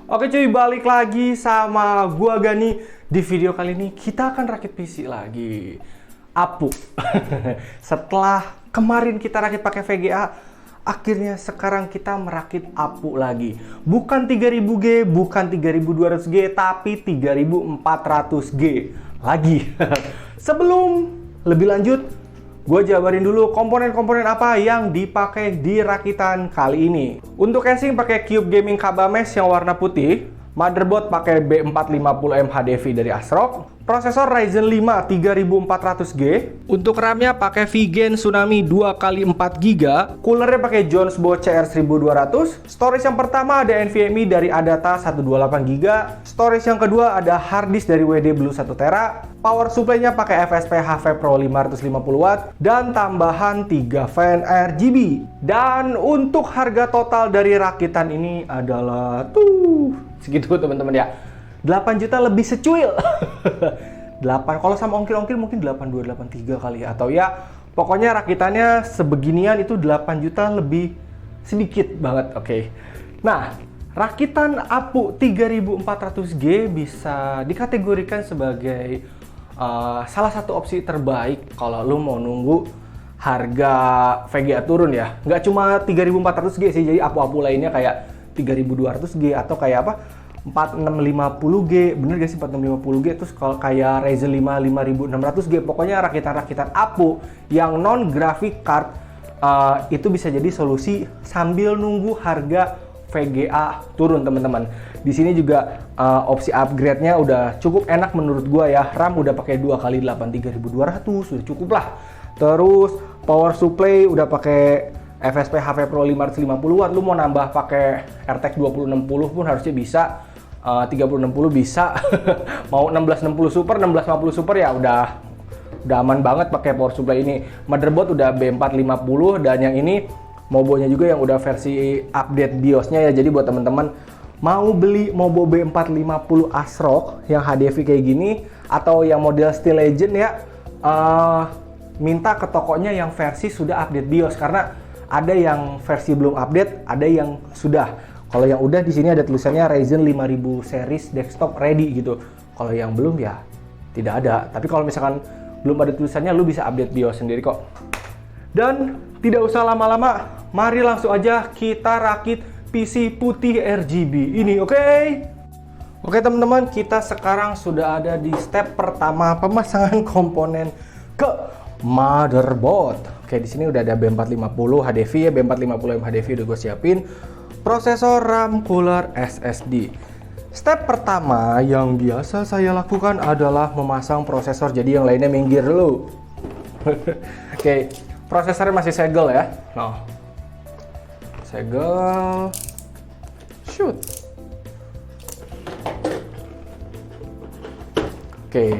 Oke cuy, balik lagi sama gua Gani. Di video kali ini kita akan rakit PC lagi. Apu. Setelah kemarin kita rakit pakai VGA, akhirnya sekarang kita merakit Apu lagi. Bukan 3000G, bukan 3200G, tapi 3400G lagi. Sebelum lebih lanjut, gue jabarin dulu komponen-komponen apa yang dipakai di rakitan kali ini. Untuk casing pakai Cube Gaming Kabamesh yang warna putih, motherboard pakai B450M HDV dari ASRock, prosesor Ryzen 5 3400G, untuk RAM-nya pakai Vygen Tsunami 2x4GB, coolernya pakai Jonesbo CR1200, storage yang pertama ada NVMe dari Adata 128GB, storage yang kedua ada hard disk dari WD Blue 1TB, power supply-nya pakai FSP HV Pro 550W, dan tambahan 3 fan RGB. Dan untuk harga total dari rakitan ini adalah segitu teman-teman ya. 8 juta lebih secuil. 8 kalau sama ongkir-ongkir mungkin 8283 kali ya. Atau ya pokoknya rakitannya sebeginian itu 8 juta lebih sedikit banget. Oke. Nah, rakitan Apu 3400G bisa dikategorikan sebagai salah satu opsi terbaik kalau lu mau nunggu harga VGA turun ya. Nggak cuma 3400G sih, jadi Apu-Apu lainnya kayak 3200G atau kayak apa 4650G, bener gak sih 4650G? Terus kalau kayak Ryzen 5 5600G, pokoknya rakitan-rakitan Apu yang non graphic card itu bisa jadi solusi sambil nunggu harga VGA turun teman-teman. Di sini juga opsi upgrade-nya udah cukup enak menurut gua ya. RAM udah pakai 2x8 3200, sudah cukup lah. Terus power supply udah pakai FSP HV Pro 550W. Lu mau nambah pakai RTX 2060 pun harusnya bisa. 3060 bisa. Mau 1660 Super, 1650 Super ya udah aman banget pakai power supply ini. Motherboard udah B450 dan yang ini Mobonya juga yang udah versi update BIOS-nya ya. Jadi buat teman-teman mau beli Mobo B450 ASRock yang HDV kayak gini atau yang model Steel Legend ya, minta ke tokonya yang versi sudah update BIOS, karena ada yang versi belum update, ada yang sudah. Kalau yang udah di sini ada tulisannya Ryzen 5000 series desktop ready gitu. Kalau yang belum ya tidak ada. Tapi kalau misalkan belum ada tulisannya, lu bisa update BIOS sendiri kok. Dan tidak usah lama-lama, mari langsung aja kita rakit PC putih RGB ini, oke? Oke teman-teman, kita sekarang sudah ada di step pertama pemasangan komponen ke motherboard. Oke, di sini udah ada B450 HDV ya, B450M HDV udah gue siapin. Prosesor, RAM, cooler, SSD. Step pertama yang biasa saya lakukan adalah memasang prosesor, jadi yang lainnya minggir dulu. Oke, prosesornya masih segel ya. Nah, segel, shoot. Oke,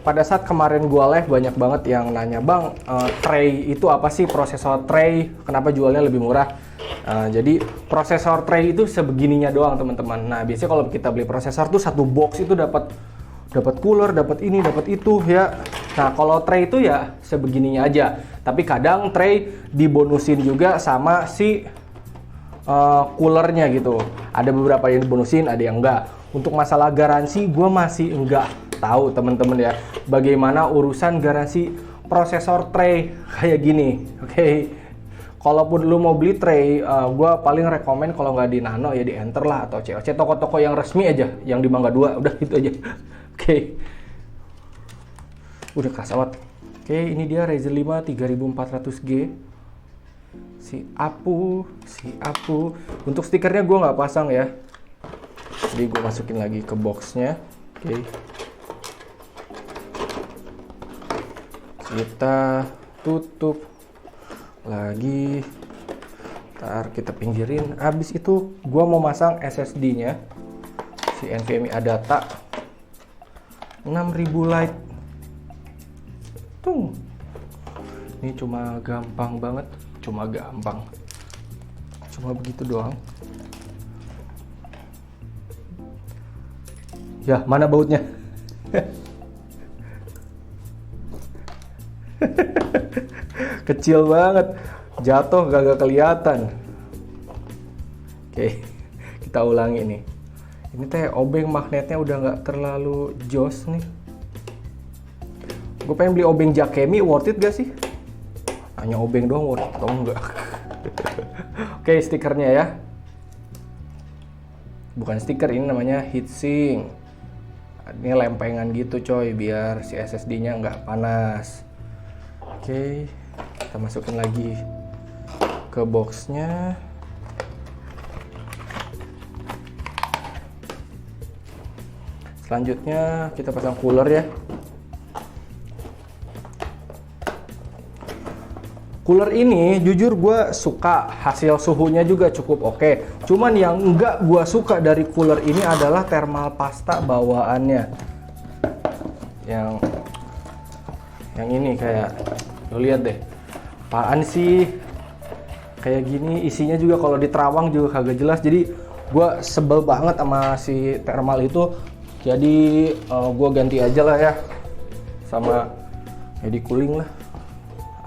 pada saat kemarin gua live banyak banget yang nanya, bang, tray itu apa sih? Prosesor tray kenapa jualnya lebih murah? Jadi prosesor tray itu sebegininya doang teman-teman. Nah biasanya kalau kita beli prosesor tuh satu box itu dapat cooler, dapat ini, dapat itu ya. Nah kalau tray itu ya sebegininya aja. Tapi kadang tray dibonusin juga sama si coolernya gitu. Ada beberapa yang dibonusin, ada yang enggak. Untuk masalah garansi gue masih enggak tahu teman-teman ya. Bagaimana urusan garansi prosesor tray kayak gini. Oke. Kalaupun lu mau beli tray, gue paling rekomen kalau nggak di Nano ya di Enter lah atau COC, toko-toko yang resmi aja, yang di Mangga 2, udah gitu aja. Oke. Udah keras amat. Oke, ini dia Ryzen 5 3400G. Si Apu. Untuk stikernya gue nggak pasang ya. Jadi gue masukin lagi ke boxnya. Oke. Kita tutup lagi. Ntar kita pinggirin. Habis itu gue mau masang SSD-nya. Si NVMe Adata 6000 Lite. Tuh. Ini cuma gampang banget. Cuma begitu doang. Ya, mana bautnya? Kecil banget. Jatuh gak kelihatan. Oke. Kita ulangi nih. Ini teh obeng magnetnya udah nggak terlalu jos nih. Gue pengen beli obeng Jakemi, worth it gak sih? Hanya obeng doang worth it atau enggak? Oke, stikernya ya. Bukan stiker, ini namanya heatsink. Ini lempengan gitu coy, biar si SSD-nya nggak panas. Oke, kita masukin lagi ke boxnya. Selanjutnya kita pasang cooler ya. Cooler ini jujur gue suka, hasil suhunya juga cukup oke. Cuman yang enggak gue suka dari cooler ini adalah thermal pasta bawaannya. Yang ini kayak, lo lihat deh, apaan sih? Kayak gini, isinya juga kalau di terawang juga kagak jelas. Jadi gue sebel banget sama si thermal itu. Jadi gue ganti aja lah ya sama ID cooling lah,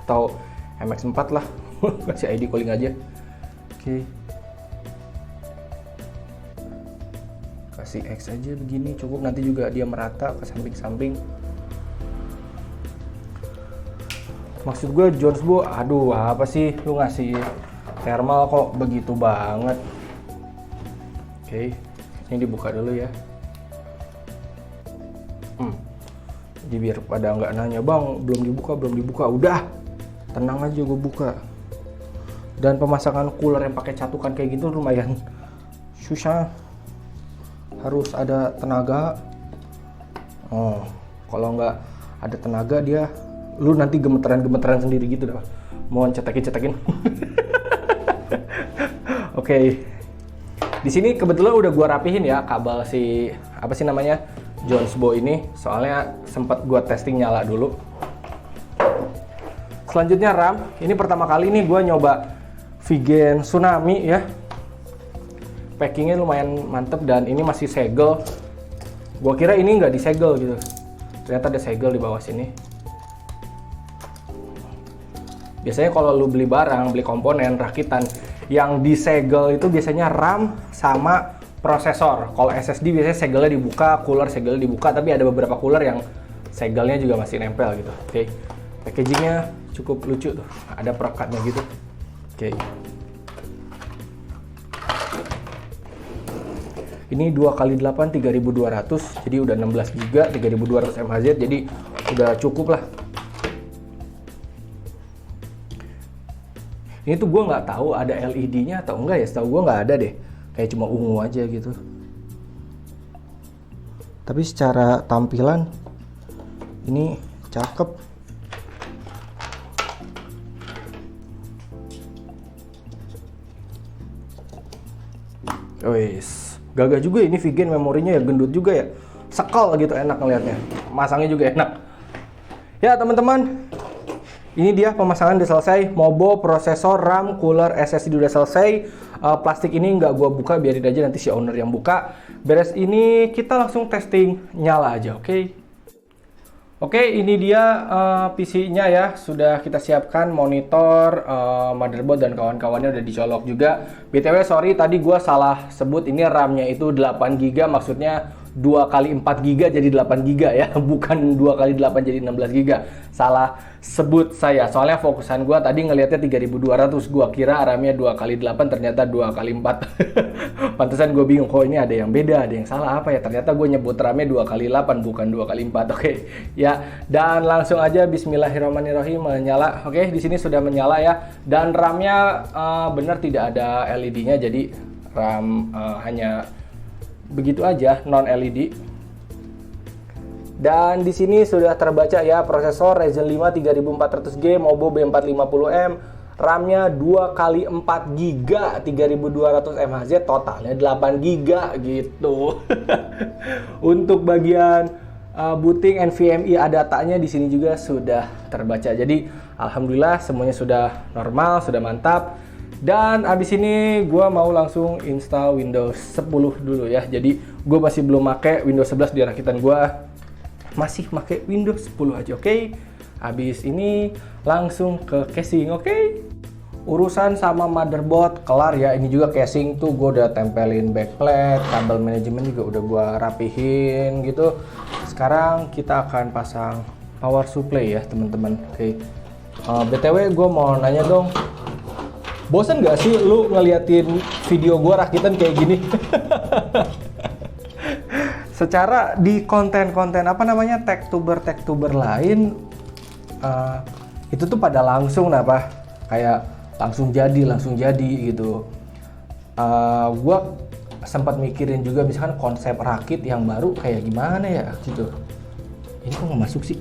atau MX4 lah. Kasih ID cooling aja. Oke. Kasih X aja begini cukup, nanti juga dia merata ke samping-samping. Maksud gue Jonesbo, aduh apa sih lu ngasih thermal kok begitu banget. Oke, ini dibuka dulu ya. Jadi biar pada nggak nanya, bang belum dibuka, udah tenang aja gue buka. Dan pemasangan cooler yang pakai catukan kayak gitu lumayan susah, harus ada tenaga. Kalau nggak ada tenaga dia, lu nanti gemeteran sendiri gitu dah. Mohon cetakin. Oke. Di sini kebetulan udah gua rapihin ya kabel si apa sih namanya Jonesbo ini, soalnya sempat gua testing nyala dulu. Selanjutnya RAM. Ini pertama kali nih gua nyoba Vigen Tsunami ya. Packingnya lumayan mantep dan ini masih segel. Gua kira ini nggak disegel gitu. Ternyata ada segel di bawah sini. Biasanya kalau lu beli barang, beli komponen, rakitan, yang disegel itu biasanya RAM sama prosesor. Kalau SSD biasanya segelnya dibuka, cooler segelnya dibuka, tapi ada beberapa cooler yang segelnya juga masih nempel gitu. Oke. Packagingnya cukup lucu tuh, ada perekatnya gitu. Oke. Ini 2x8 3200, jadi udah 16 GB, 3200 mAh, jadi udah cukup lah. Ini tuh gue nggak tahu ada LED-nya atau enggak ya, setahu gue nggak ada deh, kayak cuma ungu aja gitu. Tapi secara tampilan ini cakep. Wis, gagah juga ini Vigen, memorinya ya gendut juga ya, sekal gitu, enak ngelihatnya, masangnya juga enak. Ya teman-teman, ini dia pemasangan udah selesai. Mobo, prosesor, RAM, cooler, SSD udah selesai. Plastik ini nggak gua buka, biarin aja nanti si owner yang buka. Beres ini kita langsung testing nyala aja, oke? Oke, ini dia PC-nya ya. Sudah kita siapkan monitor, motherboard dan kawan-kawannya udah dicolok juga. BTW sorry tadi gua salah sebut, ini RAM-nya itu 8 GB, maksudnya 2x4 GB jadi 8 GB ya, bukan 2x8 jadi 16 GB. Salah sebut saya, soalnya fokusan gua tadi ngelihatnya 3200, gua kira RAM-nya 2x8 ternyata 2x4. Pantesan gue bingung, kok ini ada yang beda, ada yang salah apa ya, ternyata gue nyebut RAM-nya 2x8 bukan 2x4. Oke ya, dan langsung aja bismillahirrahmanirrahim menyala. Oke, di sini sudah menyala ya, dan RAM-nya benar tidak ada LED-nya, jadi RAM hanya begitu aja, non LED. Dan di sini sudah terbaca ya, prosesor Ryzen 5 3400G, Mobo B450M, RAM-nya 2x4 GB, 3200 mAh, totalnya 8 GB gitu. Untuk bagian booting NVMe datanya di sini juga sudah terbaca. Jadi alhamdulillah semuanya sudah normal, sudah mantap. Dan abis ini gue mau langsung install Windows 10 dulu ya. Jadi gue masih belum pakai Windows 11 di rakitan gue, masih pakai Windows 10 aja, oke? Abis ini langsung ke casing, oke? urusan sama motherboard kelar ya. Ini juga casing tuh gue udah tempelin backplate, kabel manajemen juga udah gue rapihin gitu. Sekarang kita akan pasang power supply ya teman-teman. Oke. BTW gue mau nanya dong, bosan gak sih lu ngeliatin video gue rakitan kayak gini? Secara di konten-konten apa namanya tech-tuber lain itu tuh pada langsung kayak langsung jadi gitu. Gue sempat mikirin juga misalkan konsep rakit yang baru kayak gimana ya gitu. Ini kok nggak masuk sih?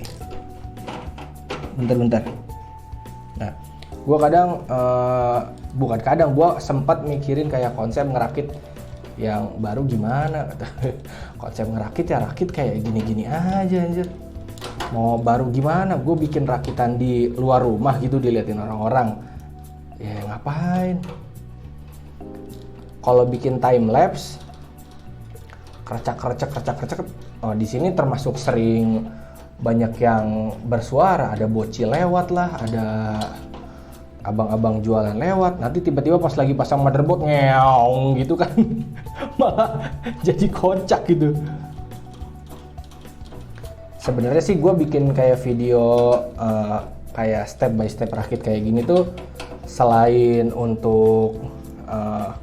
Bentar. Nah, gue gue sempat mikirin kayak konsep ngerakit yang baru gimana. Konsep ngerakit ya rakit kayak gini-gini aja anjir. Mau baru gimana? Gue bikin rakitan di luar rumah gitu diliatin orang-orang. Ya ngapain? Kalau bikin time lapse, keracak. Oh, di sini termasuk sering banyak yang bersuara. Ada bocil lewat lah, ada abang-abang jualan lewat. Nanti tiba-tiba pas lagi pasang motherboard ngeong gitu kan, malah jadi kocak gitu. Sebenarnya sih gue bikin kayak video kayak step by step rakit kayak gini tuh selain untuk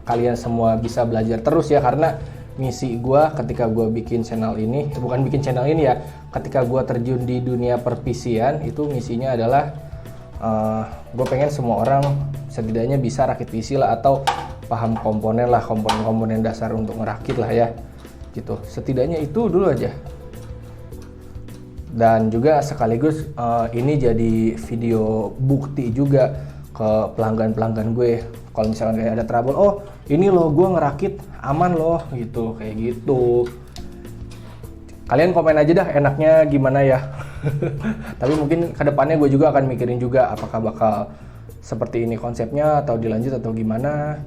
kalian semua bisa belajar terus ya, karena misi gue ketika gue bikin channel ini, bukan bikin channel ini ya, ketika gue terjun di dunia per-PC-an itu misinya adalah gue pengen semua orang setidaknya bisa rakit PC lah, atau paham komponen lah, komponen-komponen dasar untuk ngerakit lah ya gitu. Setidaknya itu dulu aja. Dan juga sekaligus ini jadi video bukti juga ke pelanggan-pelanggan gue. Kalau misalkan kayak ada trouble, oh ini loh gue ngerakit aman loh gitu, kayak gitu. Kalian komen aja dah enaknya gimana ya. Tapi mungkin kedepannya gue juga akan mikirin juga apakah bakal seperti ini konsepnya atau dilanjut atau gimana.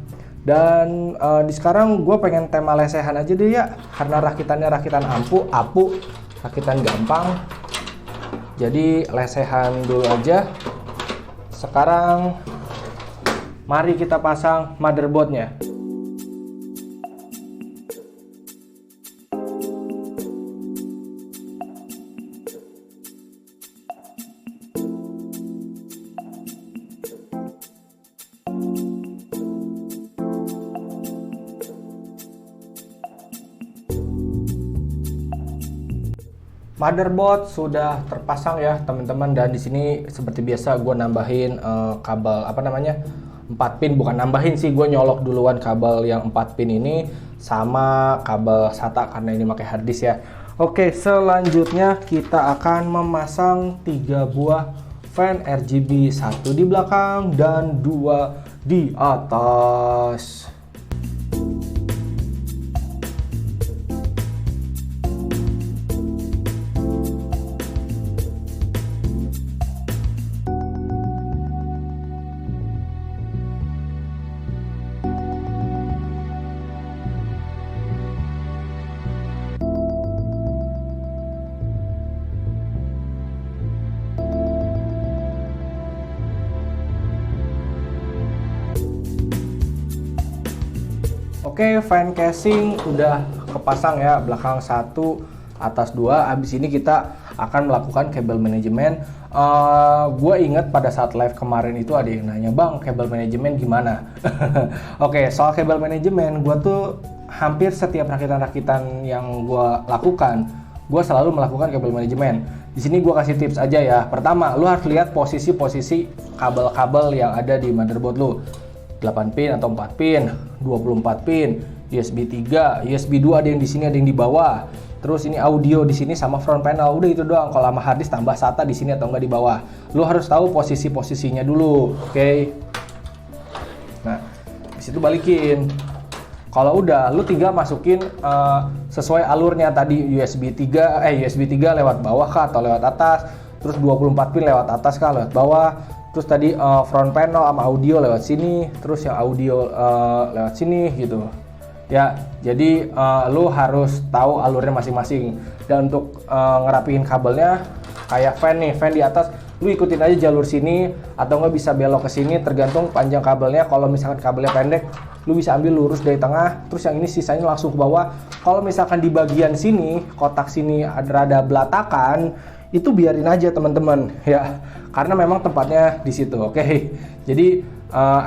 Dan di sekarang gue pengen tema lesehan aja deh ya, karena rakitannya rakitan apu, rakitan gampang. Jadi lesehan dulu aja. Sekarang mari kita pasang motherboardnya. Motherboard sudah terpasang ya teman-teman, dan di sini seperti biasa gue nambahin kabel 4 pin, bukan nambahin sih, gue nyolok duluan kabel yang 4 pin ini sama kabel SATA karena ini pakai harddisk ya. Oke, selanjutnya kita akan memasang 3 buah fan RGB, 1 di belakang dan 2 di atas. Oke, fan casing udah kepasang ya, belakang 1, atas 2. Abis ini kita akan melakukan kabel manajemen. Gue inget pada saat live kemarin itu ada yang nanya, bang kabel manajemen gimana? Oke, soal kabel manajemen, gue tuh hampir setiap rakitan-rakitan yang gue lakukan, gue selalu melakukan kabel manajemen. Di sini gue kasih tips aja ya. Pertama, lu harus lihat posisi-posisi kabel-kabel yang ada di motherboard lu. 8 pin atau 4 pin, 24 pin, USB 3, USB 2 ada yang di sini, ada yang di bawah. Terus ini audio di sini sama front panel. Udah itu doang. Kalau sama harddisk tambah SATA di sini atau enggak di bawah. Lu harus tahu posisi-posisinya dulu, oke? Nah, di situ balikin. Kalau udah, lu tinggal masukin sesuai alurnya tadi, USB 3 lewat bawah kah atau lewat atas. Terus 24 pin lewat atas kah, lewat bawah. Terus tadi front panel sama audio lewat sini, terus yang audio lewat sini gitu. Ya, jadi lu harus tahu alurnya masing-masing. Dan untuk ngerapiin kabelnya, kayak fan nih, fan di atas lu ikutin aja jalur sini atau nggak bisa belok ke sini tergantung panjang kabelnya. Kalau misalkan kabelnya pendek, lu bisa ambil lurus dari tengah, terus yang ini sisanya langsung ke bawah. Kalau misalkan di bagian sini, kotak sini ada rada belatakan, itu biarin aja teman-teman ya, karena memang tempatnya di situ. Oke. Jadi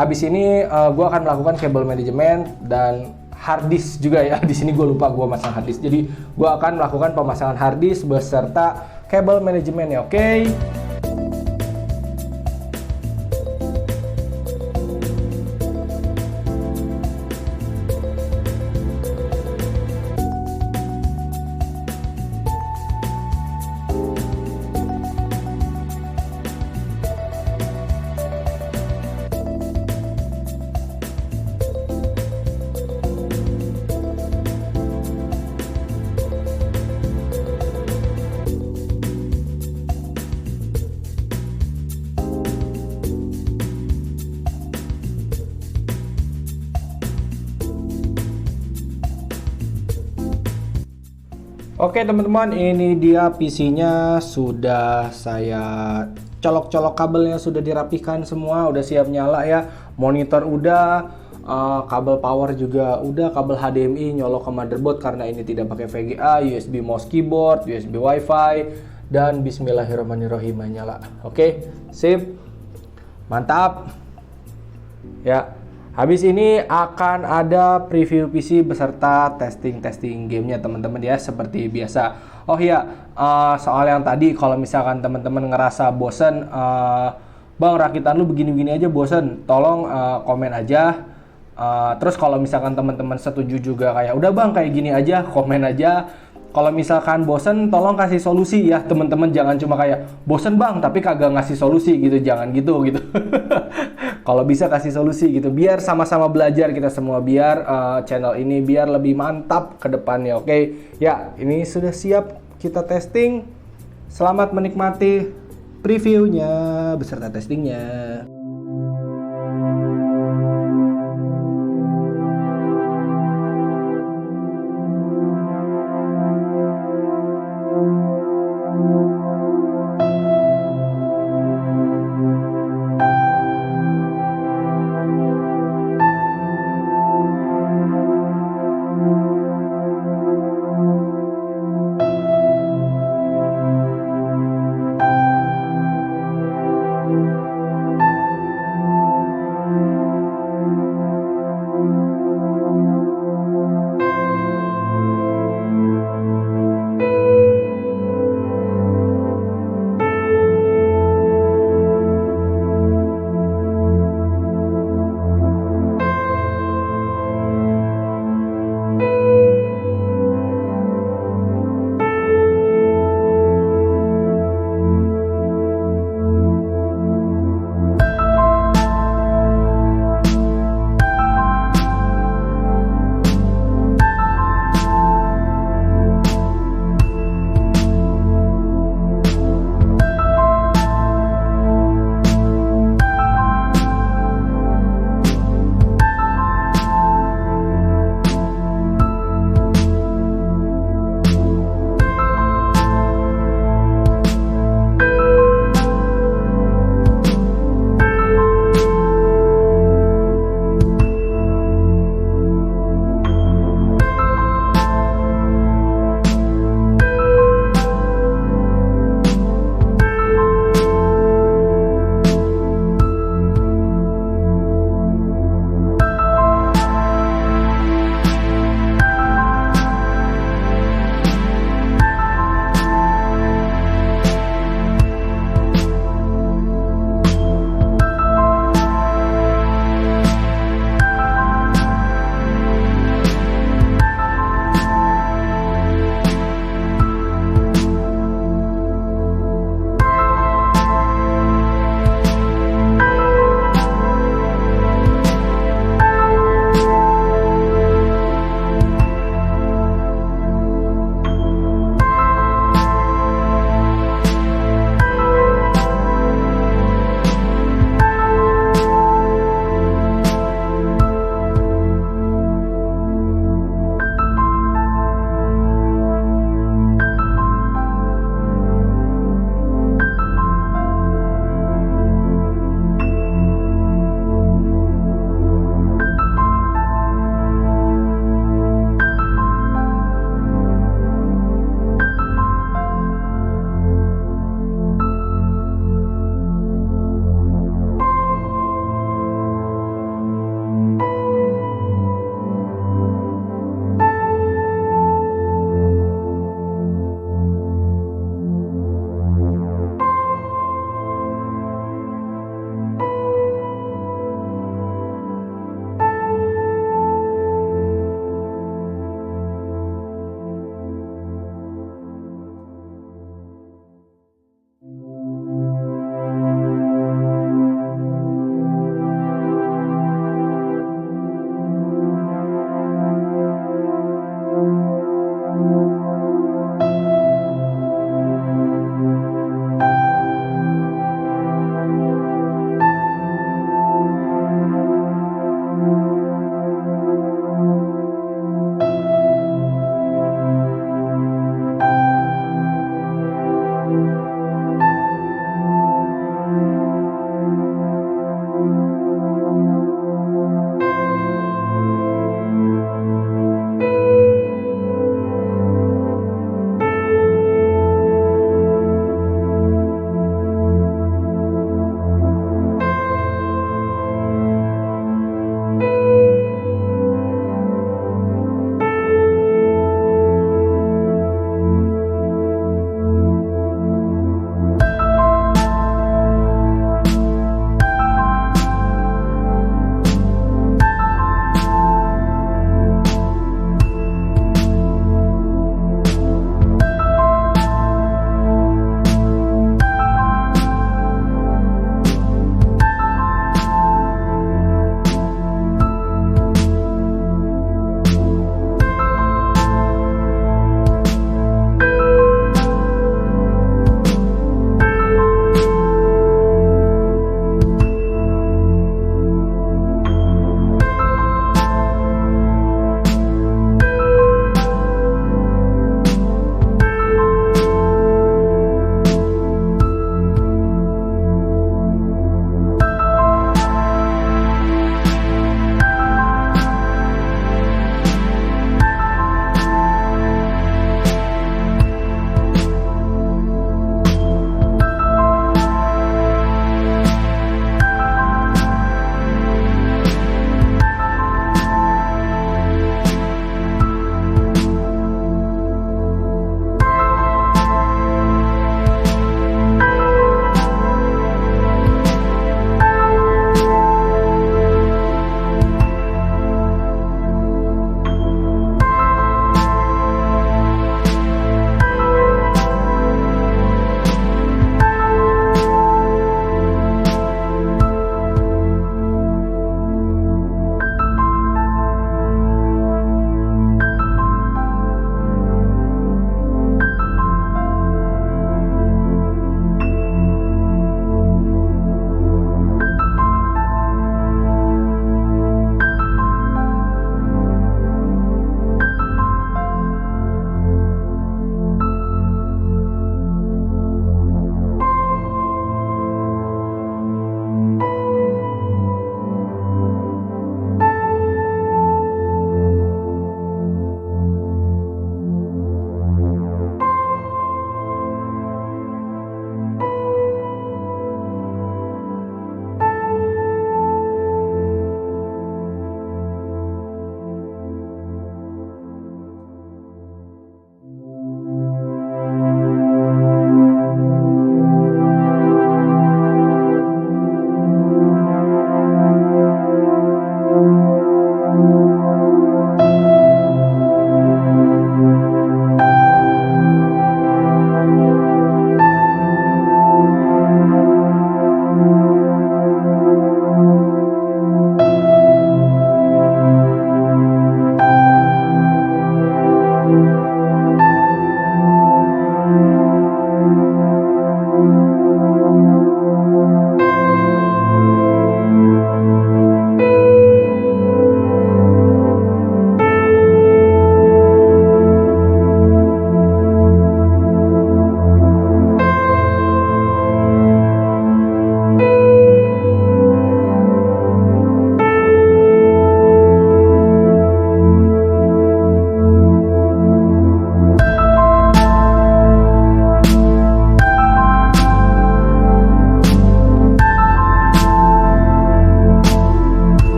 abis ini gue akan melakukan kabel manajemen dan hard disk juga ya. Di sini gue lupa gue masang hard disk. Jadi gue akan melakukan pemasangan hard disk beserta kabel manajemennya. Oke. Oke teman-teman, ini dia PC-nya, sudah saya colok-colok kabelnya, sudah dirapihkan semua, udah siap nyala ya. Monitor udah, kabel power juga udah, kabel HDMI nyolok ke motherboard karena ini tidak pakai VGA, USB mouse keyboard, USB WiFi, dan Bismillahirrahmanirrahim nyala. Oke, sip, mantap. Ya. Habis ini akan ada preview PC beserta testing gamenya teman-teman ya, seperti biasa. Oh iya, soal yang tadi kalau misalkan teman-teman ngerasa bosen, bang rakitan lu begini-begini aja bosen, tolong komen aja. Terus kalau misalkan teman-teman setuju juga kayak udah bang kayak gini aja, komen aja. Kalau misalkan bosen, tolong kasih solusi ya teman-teman, jangan cuma kayak bosen bang tapi kagak ngasih solusi gitu, jangan gitu. Kalau bisa kasih solusi gitu, biar sama-sama belajar kita semua, biar channel ini biar lebih mantap ke depannya. Oke, ya ini sudah siap kita testing. Selamat menikmati previewnya beserta testingnya.